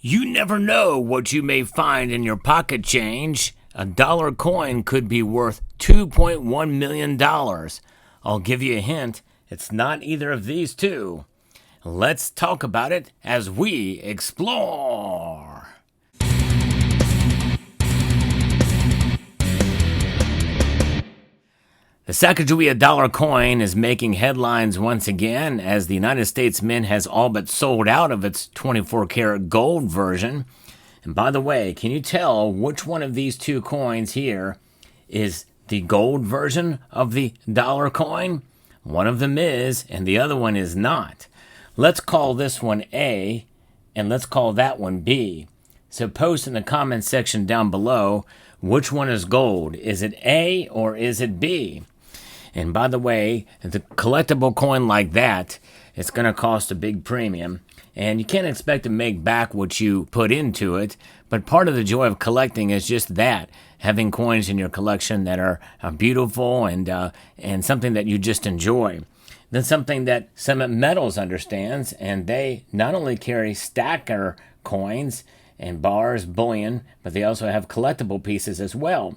You never know what you may find in your pocket change. A dollar coin could be worth $2.1 million. I'll give you a hint, it's not either of these two. Let's talk about it as we explore. The Sacagawea dollar coin is making headlines once again as the United States Mint has all but sold out of its 24-karat gold version. And by the way, can you tell which one of these two coins here is the gold version of the dollar coin? One of them is, and the other one is not. Let's call this one A, and let's call that one B. So post in the comments section down below, which one is gold? Is it A or is it B? And by the way, the collectible coin like that, it's going to cost a big premium. And you can't expect to make back what you put into it. But part of the joy of collecting is just that, having coins in your collection that are beautiful and something that you just enjoy. Then something that Summit Metals understands, and they not only carry stacker coins and bars, bullion, but they also have collectible pieces as well.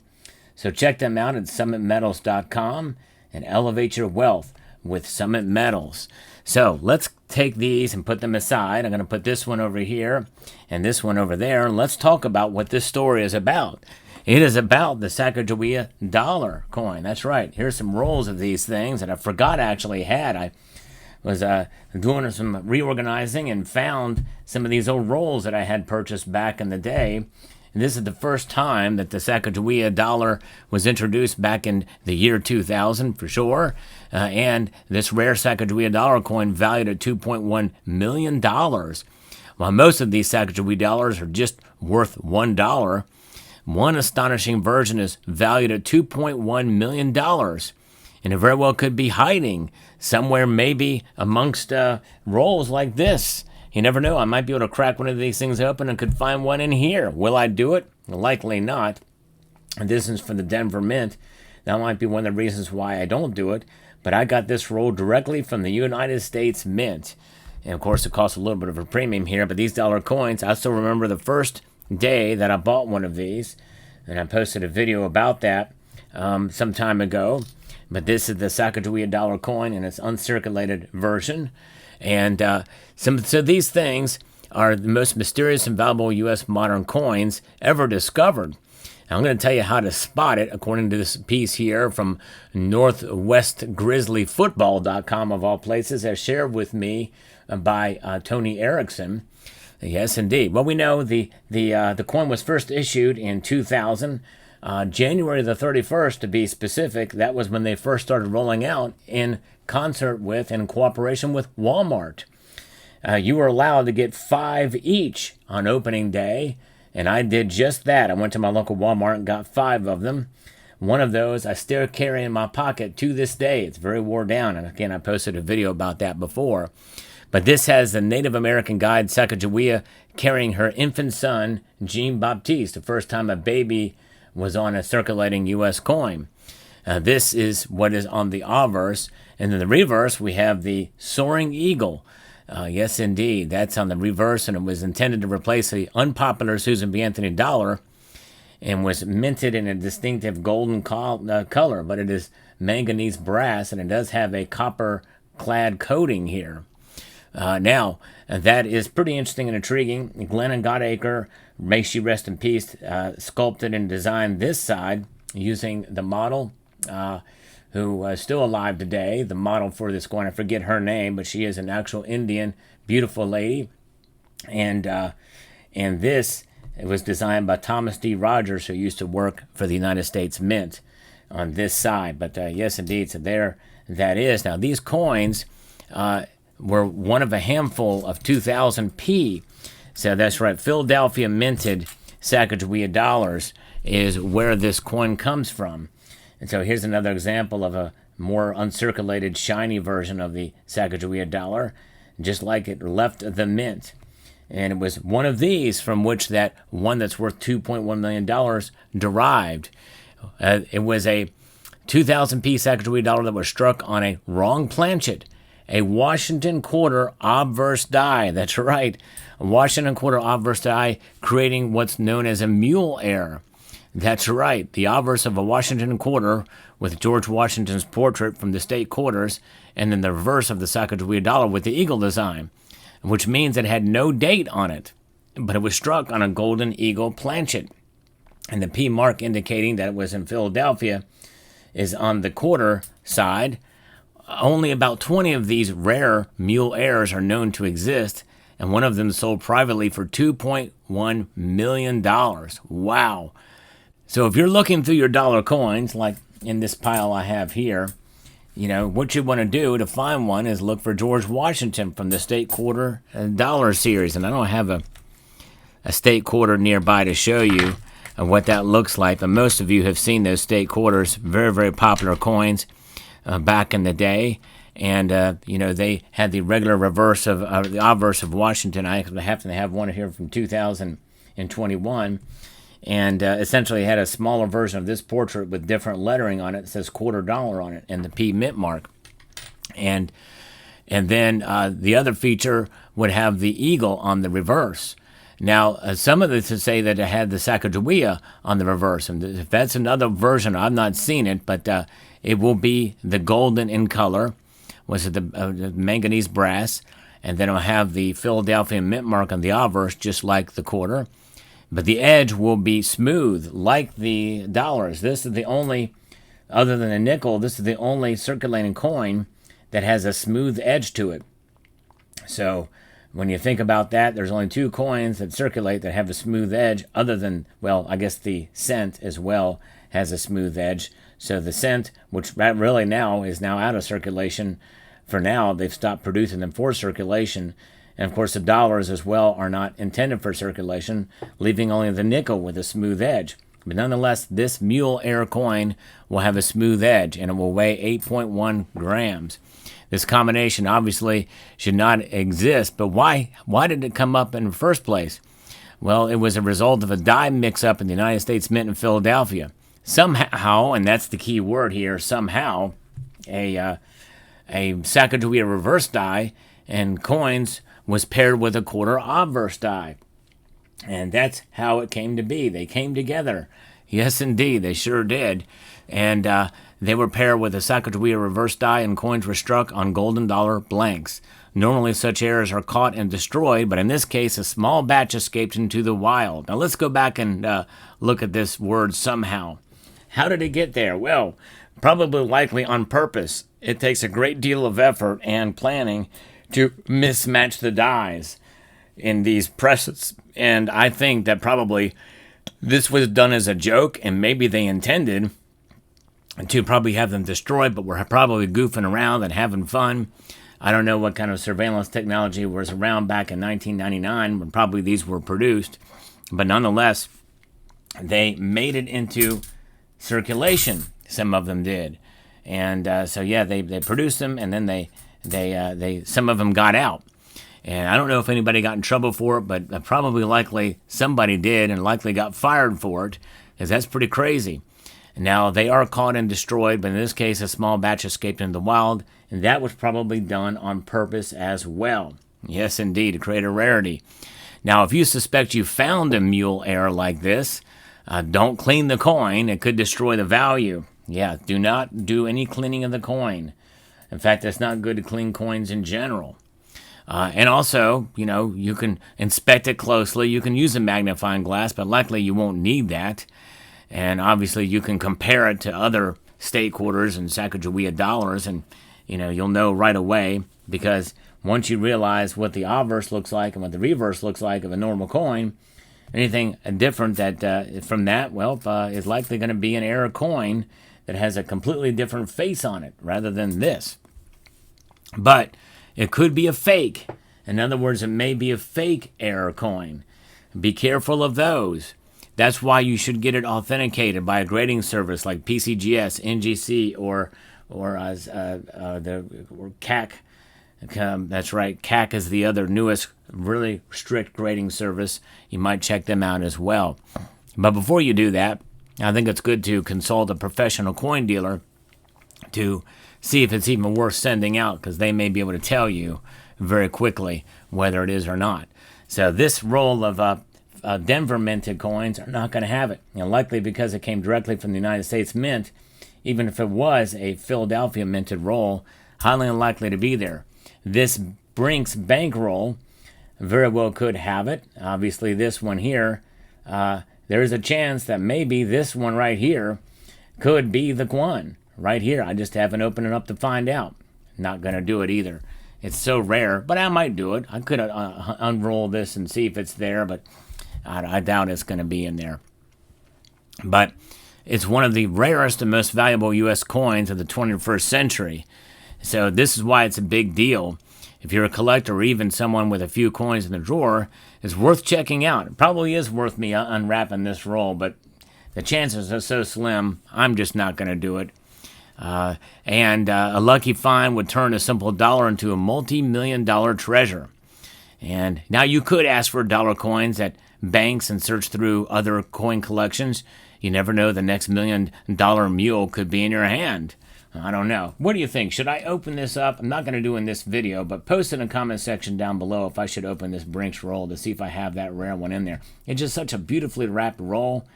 So check them out at summitmetals.com. and elevate your wealth with Summit Metals. So let's take these and put them aside. I'm going to put this one over here and this one over there. And let's talk about what this story is about. It is about the Sacagawea dollar coin. That's right. Here's some rolls of these things that I forgot I actually had. I was doing some reorganizing and found some of these old rolls that I had purchased back in the day. And this is the first time that the Sacagawea dollar was introduced back in the year 2000, for sure. And this rare Sacagawea dollar coin valued at $2.1 million. While most of these Sacagawea dollars are just worth $1, one astonishing version is valued at $2.1 million. And it very well could be hiding somewhere, maybe amongst rolls like this. You never know, I might be able to crack one of these things open and could find one in here. Will I do it? Likely not. And this is for the Denver Mint. That might be one of the reasons why I don't do it. But I got this roll directly from the United States Mint. And of course, it costs a little bit of a premium here. But these dollar coins, I still remember the first day that I bought one of these. And I posted a video about that some time ago. But this is the Sacagawea dollar coin in its uncirculated version. And so these things are the most mysterious and valuable U.S. modern coins ever discovered. Now, I'm going to tell you how to spot it according to this piece here from NorthwestGrizzlyFootball.com, of all places, as shared with me by Tony Erickson. Yes, indeed. Well, we know the coin was first issued in 2000. January the 31st, to be specific. That was when they first started rolling out in concert with and in cooperation with Walmart. You were allowed to get 5 each on opening day, and I did just that. I went to my local Walmart and got 5 of them. One of those I still carry in my pocket to this day. It's very wore down, and again, I posted a video about that before. But this has the Native American guide Sacagawea carrying her infant son, Jean Baptiste, the first time a baby was on a circulating U.S. coin. This is what is on the obverse. And in the reverse, we have the Soaring Eagle. Yes, indeed. That's on the reverse, and it was intended to replace the unpopular Susan B. Anthony dollar and was minted in a distinctive golden color, but it is manganese brass, and it does have a copper-clad coating here. Now, that is pretty interesting and intriguing. Glennon Gottacre, may she rest in peace, sculpted and designed this side using the model who is still alive today. The model for this coin, I forget her name, but she is an actual Indian, beautiful lady. And this was designed by Thomas D. Rogers, who used to work for the United States Mint on this side. But yes, indeed, so there that is. Now, these coins were one of a handful of 2000p. So that's right, Philadelphia minted Sacagawea dollars is where this coin comes from. And so here's another example of a more uncirculated, shiny version of the Sacagawea dollar, just like it left the mint. And it was one of these from which that one that's worth $2.1 million derived. It was a 2000p Sacagawea dollar that was struck on a wrong planchet a Washington quarter obverse die. That's right, a Washington quarter obverse die, creating what's known as a Mule Air. That's right, the obverse of a Washington quarter with George Washington's portrait from the state quarters, and then the reverse of the Sacagawea dollar with the eagle design, which means it had no date on it, but it was struck on a golden eagle planchet. And the P mark indicating that it was in Philadelphia is on the quarter side. Only about 20 of these rare Mule Airs are known to exist, and one of them sold privately for $2.1 million. Wow. So if you're looking through your dollar coins, like in this pile I have here, what you want to do to find one is look for George Washington from the state quarter dollar series. And I don't have a state quarter nearby to show you what that looks like, but most of you have seen those state quarters, very, very popular coins back in the day. And, they had the regular reverse of the obverse of Washington. I happen to have one here from 2021. And essentially had a smaller version of this portrait with different lettering on it. It says $quarter on it and the P mint mark. And then the other feature would have the eagle on the reverse. Now, some of this to say that it had the Sacagawea on the reverse. And if that's another version, I've not seen it, but it will be the golden in color. Was it the manganese brass? And then it'll have the Philadelphia mint mark on the obverse, just like the quarter. But the edge will be smooth, like the dollars. This is the only, other than a nickel, this is the only circulating coin that has a smooth edge to it. So when you think about that, there's only two coins that circulate that have a smooth edge, other than, well, I guess the cent as well has a smooth edge. So the cent, which really now is now out of circulation, for now they've stopped producing them for circulation. And of course the dollars as well are not intended for circulation, leaving only the nickel with a smooth edge. But nonetheless, this Mule Air coin will have a smooth edge, and it will weigh 8.1 grams. This combination obviously should not exist, but why did it come up in the first place? Well, it was a result of a die mix-up in the United States Mint in Philadelphia. Somehow, and that's the key word here, somehow, a Sacagawea reverse die and coins was paired with a quarter obverse die. And that's how it came to be. They came together. Yes, indeed, they sure did. And they were paired with a Sacagawea reverse die, and coins were struck on golden dollar blanks. Normally such errors are caught and destroyed, but in this case a small batch escaped into the wild. Now let's go back and look at this word somehow. How did it get there? Well, probably likely on purpose. It takes a great deal of effort and planning to mismatch the dies in these presses. And I think that probably this was done as a joke, and maybe they intended to probably have them destroyed, but we're probably goofing around and having fun. I don't know what kind of surveillance technology was around back in 1999 when probably these were produced, but nonetheless, they made it into circulation. Some of them did, and so yeah, they produced them, and then they some of them got out. And I don't know if anybody got in trouble for it, but probably likely somebody did, and likely got fired for it, because that's pretty crazy. Now, they are caught and destroyed, but in this case, a small batch escaped into the wild, and that was probably done on purpose as well. Yes, indeed, to create a rarity. Now, if you suspect you found a Mule Air like this, don't clean the coin. It could destroy the value. Yeah, do not do any cleaning of the coin. In fact, it's not good to clean coins in general. And also, you can inspect it closely. You can use a magnifying glass, but likely you won't need that. And obviously, you can compare it to other state quarters and Sacagawea dollars, and you'll know right away, because once you realize what the obverse looks like and what the reverse looks like of a normal coin, anything different that from that, is likely going to be an error coin that has a completely different face on it rather than this. But it could be a fake. In other words, it may be a fake error coin. Be careful of those. That's why you should get it authenticated by a grading service like PCGS, NGC, or CAC. That's right, CAC is the other newest, really strict grading service. You might check them out as well. But before you do that, I think it's good to consult a professional coin dealer to see if it's even worth sending out, because they may be able to tell you very quickly whether it is or not. So this roll of Denver minted coins are not going to have it. Likely because it came directly from the United States Mint. Even if it was a Philadelphia minted roll, highly unlikely to be there. This Brinks bankroll very well could have it. Obviously this one here, there is a chance that maybe this one right here could be the one right here. I just haven't opened it up to find out. Not going to do it either. It's so rare, but I might do it. I could unroll this and see if it's there, but I doubt it's going to be in there. But it's one of the rarest and most valuable U.S. coins of the 21st century. So this is why it's a big deal. If you're a collector or even someone with a few coins in the drawer, it's worth checking out. It probably is worth me unwrapping this roll, but the chances are so slim, I'm just not going to do it. And a lucky find would turn a simple dollar into a multi-million-dollar treasure. And now you could ask for dollar coins at banks and search through other coin collections. You never know, the next $1 million mule could be in your hand. I don't know. What do you think? Should I open this up? I'm not going to do in this video, but post in the comment section down below if I should open this Brinks roll to see if I have that rare one in there. It's just such a beautifully wrapped roll.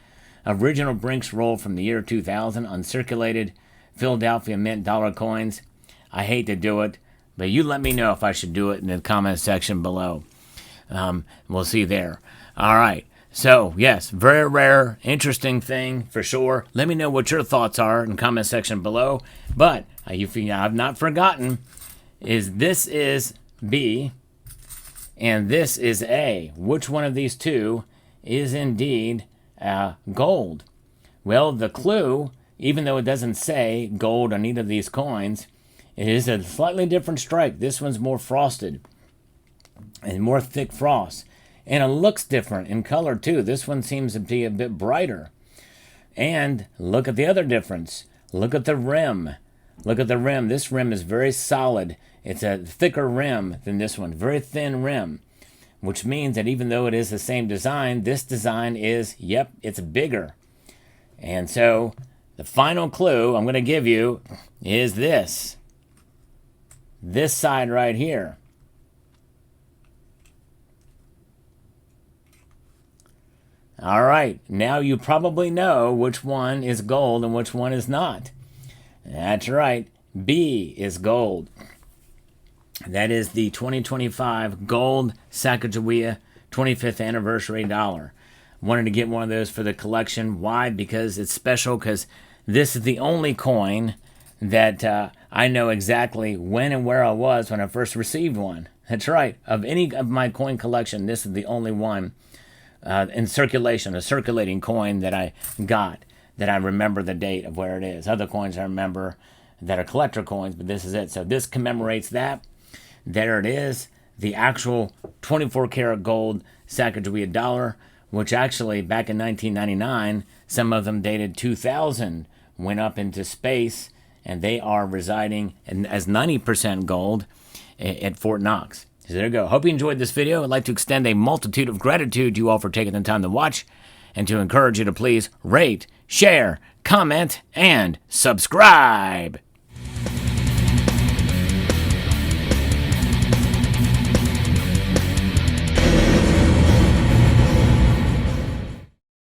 Original Brinks roll from the year 2000, uncirculated Philadelphia Mint dollar coins. I hate to do it, but you let me know if I should do it in the comment section below. We'll see there. All right. So, yes, very rare, interesting thing for sure. Let me know what your thoughts are in the comment section below. But I've not forgotten, this is B and this is A. Which one of these two is indeed gold? Well, the clue, even though it doesn't say gold on either of these coins, it is a slightly different stripe. This one's more frosted and more thick frost. And it looks different in color too. This one seems to be a bit brighter. And look at the other difference. Look at the rim. Look at the rim. This rim is very solid. It's a thicker rim than this one. Very thin rim. Which means that even though it is the same design, this design is, yep, it's bigger. And so the final clue I'm going to give you is this. This side right here. All right, now you probably know which one is gold and which one is not. That's right, B is gold. That is the 2025 gold Sacagawea 25th anniversary dollar. Wanted to get one of those for the collection. Why? Because it's special, because this is the only coin that I know exactly when and where I was when I first received one. That's right, of any of my coin collection, this is the only one in circulation, a circulating coin that I got, that I remember the date of where it is. Other coins I remember that are collector coins, but this is it. So this commemorates that. There it is, the actual 24 karat gold Sacagawea dollar, which actually back in 1999, some of them dated 2000, went up into space, and they are residing as 90% gold at Fort Knox. So there you go. Hope you enjoyed this video. I'd like to extend a multitude of gratitude to you all for taking the time to watch, and to encourage you to please rate, share, comment, and subscribe.